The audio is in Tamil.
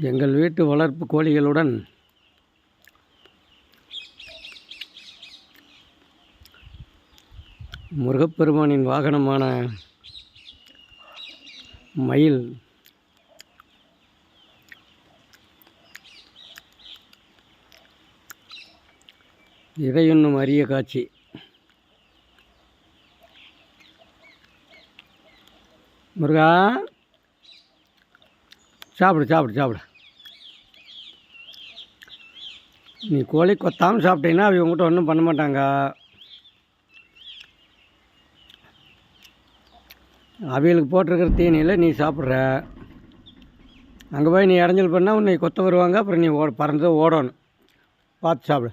எங்கள் வீட்டு வளர்ப்பு கோழிகளுடன் முருகப்பெருமானின் வாகனமான மயில் இதையொன்னும் அரிய காட்சி. முருகா, சாப்பிடு சாப்பிடு சாப்பிடு. நீ கோழி கொத்தாமல் சாப்பிட்டீங்கன்னா அவங்க உங்கள்கிட்ட ஒன்றும் பண்ண மாட்டாங்க. அவிகளுக்கு போட்டிருக்கிற தீனியில் நீ சாப்பிட்ற. அங்கே போய் நீ இடைஞ்சல் பண்ணால் உன்னை கொத்த வருவாங்க. அப்புறம் நீ பறந்து ஓடணும். பார்த்து சாப்பிடு.